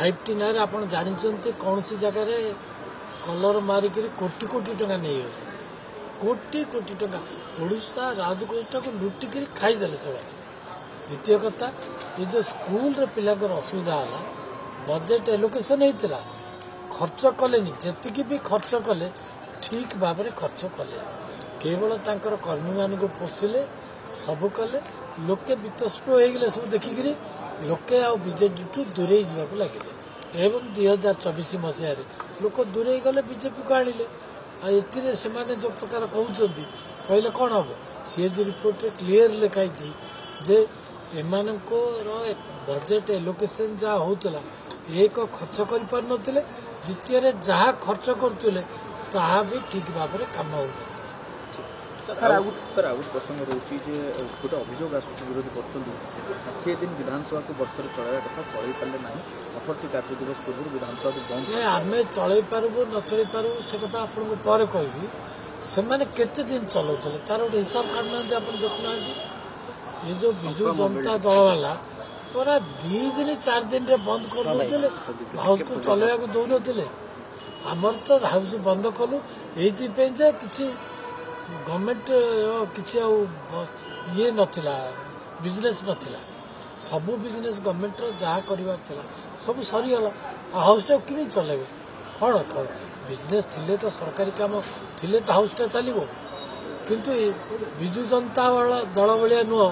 5T नारे आप जानते कौन सी जगह कलर मारिक कोटी कोटी टंका नहीं कोटी कोटी टंका ओडिशा राजकोष को लुटिक खाईदे से। द्वितीय कथा ये जो स्कूल रे पिला असुविधा है बजेट एलोकेशन होता खर्च कले जी भी खर्च कले ठीक भाव में खर्च कले केवल तांकर कर्मी मान को पोषिले सब कले लोके वितस्पृह हो गले सब देखिकी लोके आ बीजेडी ठू दूरे जावाक लगे एवं 2024 मसीह लोक दूरे गले बीजेपी को आनिले आ से जो प्रकार कहते कहले कौन हम सीएज रिपोर्ट क्लीयर लिखाई जे एमानकर बजेट एलोकेशन जहाँ होता एक खर्च कर पार नथिले द्वितीय जहाँ खर्च करुले ताहा भी ठीक भाव में काम हो सर आउट प्रसंग रोचे गोटे अभियोग आसूँ विरोधी कर 60 दिन विधानसभा को वर्ष चलवा कथा चल पारे ना 68 कार्य दिवस पूर्व विधानसभा को बंद आम चल पारू न चल पारू से कथा आपको पर कहबी से केते दिन चलाऊे तार गोटे हिसाब काटना आप देखुना ये जो विजु जनता दल वाला पूरा 2 दिन 4 दिन रे बंद कर हाउस को चलवा को दौन आमर तो हाउस बंद कलु ये किसी गवर्नमेंट किसी ये नथिला बिजनेस नथिला सबू बिजनेस गवर्नमेंट जहाँ कर सब सरीगला हाउस कि चलेबे कौन कौन बिजनेस थिले तो सरकारी काम थिले तो हाउसटा चलो किंतु विजु जनता दल भाया नुह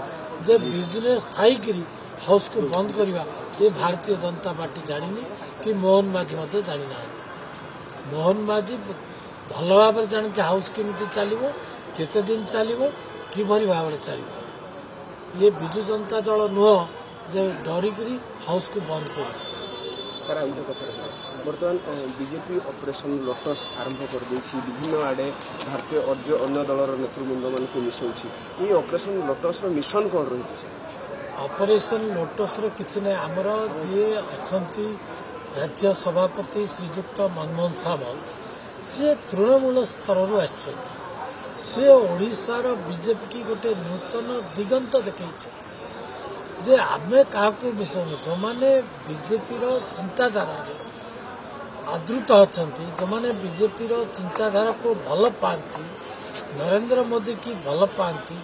जे बिजनेस थी हाउस को बंद करवा ये भारतीय जनता पार्टी जानी कि मोहन माझी जानी ना मोहन माझी भल भाव जानते हाउस केमी चलो केते दिन चलो किभरी भाव चलो ये विजु जनता दल नुह जे डरिक हाउस को बंद कर सर आ कथा बर्तमान बीजेपी ऑपरेशन लोटस आरंभ कर विभिन्न आड़े भारतीय अन्य दलर नेतृवृंद मान को मिसाऊँ ये ऑपरेशन लोटस मिशन कौन रही ऑपरेशन लोटस किसी ना आमर जी अच्छा राज्य सभापति श्रीजुक्त मनमोहन सामल सी तृणमूल स्तर सी ओडिशार बीजेपी की गोटे नूतन दिगंत देखई जे आमे क्या मिसाऊँ जो मैंने बीजेपी चिंताधारा आदृत अच्छा जो मैंने बीजेपी चिंताधारा को भल पाती नरेंद्र मोदी की भल पाती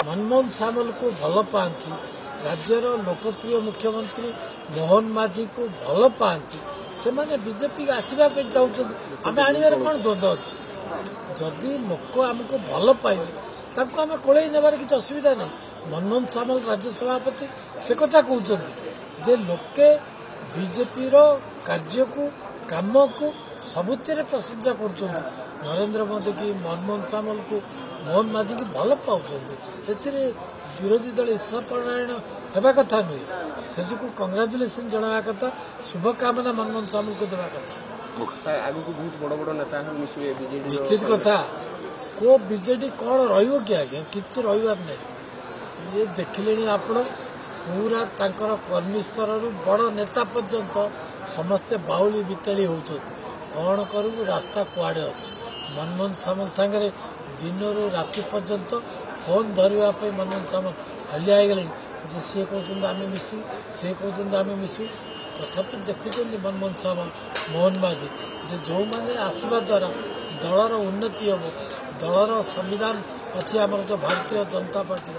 मनमोहन सामल को भल पाती राज्यर लोकप्रिय मुख्यमंत्री मोहन माझी को भल पाती से माने बीजेपी आसवाई चाहते आम आनबार कौन द्वंद अच्छी जदि लोक आमको भल पाइबे आम कोड़े नेबार किसी असुविधा नहीं मनमोहन सामल राज्य सभापति से कथा कहते जे लोके बीजेपी कार्य को काम को सबुतिर प्रशंसा कर नरेंद्र मोदी की मनमोहन सामल को मोहन माझी की भल पाँच विरोधी दल ईश्वरनारायण होगा कथा नुहे से जो कंग्राचुलेसन जनावा कथा शुभकामना मनमोहन सामल को देवा कथा आगे को बहुत बड़ बड़ नेता निश्चित कथा को बीजेडी कौन रही आज्ञा किसी रही नहीं ये देखिले आप पूरा तांकर कर्मी स्तर बड़ नेता पर्यंत समस्ते बाउली बिताड़ी होती कौन करू रास्ता कुआड़े अच्छे मनमोहन सामल सांगे दिन रू राति पर्यंत फोन धरवाई मनमोहन सामल हालिया गले सी कहते आम मिसू सी कहते आम मिसू तथापि देखुं मनमोहन सामल मोहन माझी जो मैंने आसवा द्वारा दलर उन्नति हम दलर संविधान अच्छी आमर जो भारतीय जनता पार्टी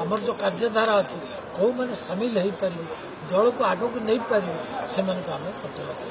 आमर जो कार्यधारा अच्छी कौ मैंने सामिल हो पारे दल को आग को नहीं पारे से आम प्रतिरोध